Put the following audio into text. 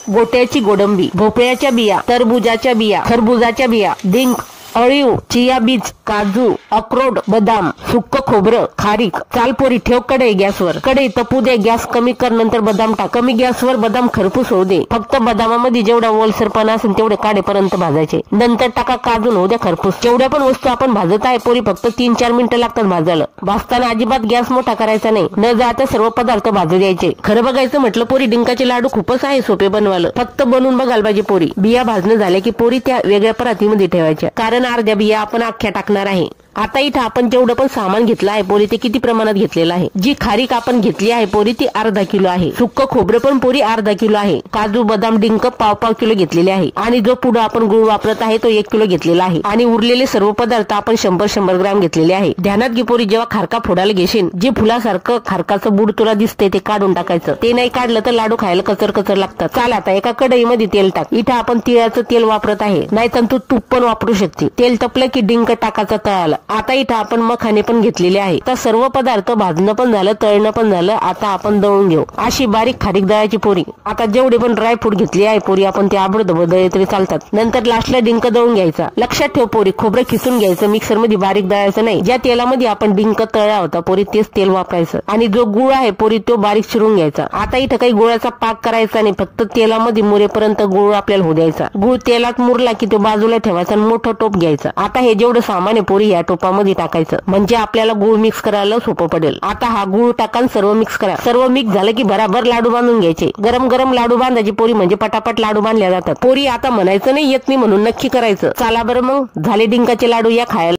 गोट्याची गोडंबी, भोपळ्याच्या बिया, टरबूजाच्या बिया, खरबुजाच्या बिया, डिंक, अळीव, चिया बीज, काजू, अक्रोड, बदाम, सुक्क खोबरं, खारीक. चाल पोरी, ठेव कढई गॅसवर. कढई तपू दे, गॅस कमी कर, नंतर बदाम टाक. कमी गॅसवर बदाम खरपूस होऊ दे. फक्त बदामामध्ये जेवढा ओलसरपणा असेल तेवढे काढेपर्यंत भाजायचे. नंतर टाका काजू, होऊ द्या खरपूस. जेवढ्या पण वस्तू आपण भाजत आहे पोरी फक्त 3-4 मिनिटं लागतात भाजायला. भाजताना अजिबात गॅस मोठा करायचा नाही. न जाता सर्व पदार्थ भाजू द्यायचे. खरं बघायचं म्हटलं पोरी, डिंकाचे लाडू खूपच आहे सोपे बनवायला. फक्त बनवून बघायला पाहिजे पोरी. बिया भाजणं झाल्या की पोरी त्या वेगळ्या परातीमध्ये ठेवायच्या, कारण अर्ध्या बिया आपण अख्ख्या टाकणार आहे. आता इथं आपण जेवढं पण सामान घेतलं आहे पोरी ते किती प्रमाणात घेतलेलं आहे. जी खारीक आपण घेतली आहे पोरी ती अर्धा किलो आहे. सुक्क खोबरं पण पोरी अर्धा किलो आहे. काजू, बदाम, डिंक पाव किलो घेतलेले आहे. आणि जो पुढे आपण गुळ वापरत आहे तो 1 किलो घेतलेला आहे. आणि उरलेले सर्व पदार्थ आपण 100 ग्राम घेतलेले आहे. ध्यानात घे पोरी, जेव्हा खारका फोडायला घेशील, जे फुलासारखं खारकाचं बुड तुला दिसते ते काढून टाकायचं. ते नाही काढलं तर लाडू खायला कचर लागतात. चाल आता एका कढईमध्ये तेल टाक. इथं आपण तिळाचं तेल वापरत आहे, नाहीतर तू तूप पण वापरू शकते. तेल तपलं की डिंक टाकायचं तळाला. आता इथं आपण मखाने पण घेतलेले आहे. तर सर्व पदार्थ भाजणं पण झालं, तळणं पण झालं. आता आपण दळून घेऊ. अशी बारीक खारीक दळायची पोरी. आता जेवढे पण ड्रायफ्रूट घेतले आहे पोरी आपण ते आबडधोबड दळले तरी चालतात. नंतर लास्टला डिंक दळून घ्यायचा. लक्षात ठेव पोरी, खोबरं खिसून घ्यायचं, मिक्सर मध्ये बारीक दळायचं नाही. ज्या तेलामध्ये आपण डिंक तळला होता पोरी तेच तेल वापरायचं. आणि जो गुळ आहे पोरी तो बारीक चिरून घ्यायचा. आता इथं काही गुळाचा पाक करायचा नाही, फक्त तेलामध्ये मुरेपर्यंत गुळ आपल्याला होऊ द्यायचा. गुळ तेलात मुरला की तो बाजूला ठेवायचा आणि मोठं टोप घ्यायचा. आता हे जेवढं सामान आहे पोरी या टोपामध्ये टाकायचं, म्हणजे आपल्याला गुळ मिक्स करायला सोपं पडेल. आता हा गुळ टाका, सर्व मिक्स करा. सर्व मिक्स झालं की बराबर लाडू बांधून घ्यायचे. गरम गरम लाडू बांधायचे पोरी, म्हणजे पटापट लाडू बांधल्या जातात. पोरी आता म्हणायचं नाही येत नाही म्हणून नक्की करायचं. चला बरं मग, झाले डिंकाचे लाडू, या खायला.